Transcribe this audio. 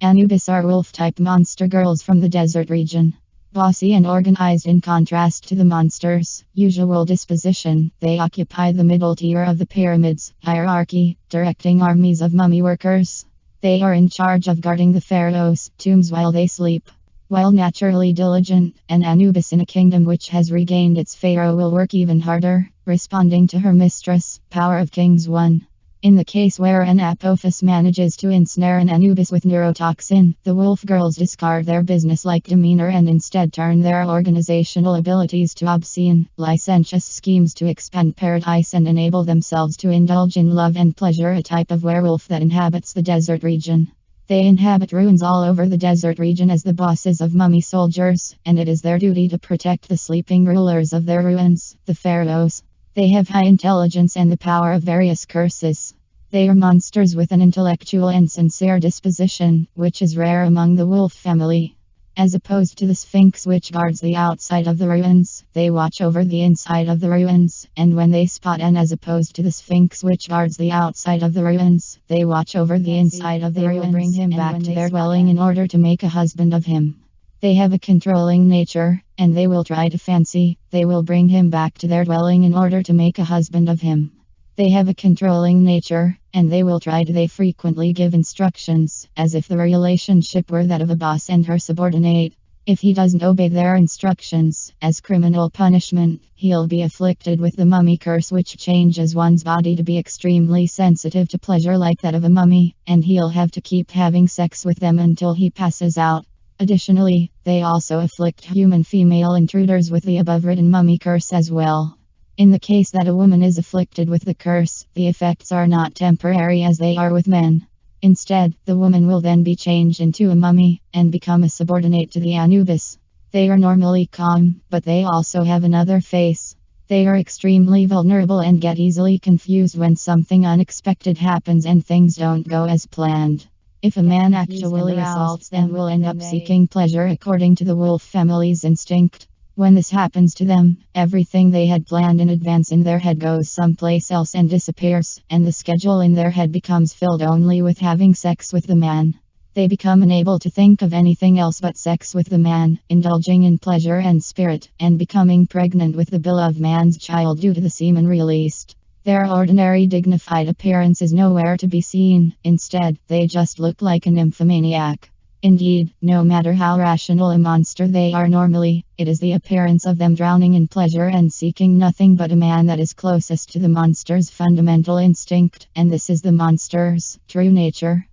Anubis are wolf-type monster girls from the desert region. Bossy and organized in contrast to the monsters' usual disposition, they occupy the middle tier of the pyramid's hierarchy, directing armies of mummy workers. They are in charge of guarding the pharaoh's tombs while they sleep. While naturally diligent, an Anubis in a kingdom which has regained its pharaoh will work even harder, responding to her mistress, Power of Kings 1. In the case where an Apophis manages to ensnare an Anubis with neurotoxin, the wolf girls discard their businesslike demeanor and instead turn their organizational abilities to obscene, licentious schemes to expand paradise and enable themselves to indulge in love and pleasure, a type of werewolf that inhabits the desert region. They inhabit ruins all over the desert region as the bosses of mummy soldiers, and it is their duty to protect the sleeping rulers of their ruins, the pharaohs. They have high intelligence and the power of various curses. They are monsters with an intellectual and sincere disposition, which is rare among the wolf family. As opposed to the Sphinx, which guards the outside of the ruins, they watch over the inside of the ruins, and when they spot an as opposed to the Sphinx, which guards the outside of the ruins, they watch over the inside of the ruins, bring him back to their dwelling in order to make a husband of him. They have a controlling nature, and they will try to fancy, they will bring him back to their dwelling in order to make a husband of him. They have a controlling nature, and they frequently give instructions, as if the relationship were that of a boss and her subordinate. If he doesn't obey their instructions, as criminal punishment, he'll be afflicted with the mummy curse, which changes one's body to be extremely sensitive to pleasure like that of a mummy, and he'll have to keep having sex with them until he passes out. Additionally, they also afflict human female intruders with the above-written mummy curse as well. In the case that a woman is afflicted with the curse, the effects are not temporary as they are with men. Instead, the woman will then be changed into a mummy, and become a subordinate to the Anubis. They are normally calm, but they also have another face. They are extremely vulnerable and get easily confused when something unexpected happens and things don't go as planned. If a man actually assaults them, will end up seeking pleasure according to the wolf family's instinct. When this happens to them, everything they had planned in advance in their head goes someplace else and disappears, and the schedule in their head becomes filled only with having sex with the man. They become unable to think of anything else but sex with the man, indulging in pleasure and spirit, and becoming pregnant with the beloved man's child due to the semen released. Their ordinary dignified appearance is nowhere to be seen. Instead, they just look like a nymphomaniac. Indeed, no matter how rational a monster they are normally, it is the appearance of them drowning in pleasure and seeking nothing but a man that is closest to the monster's fundamental instinct, and this is the monster's true nature.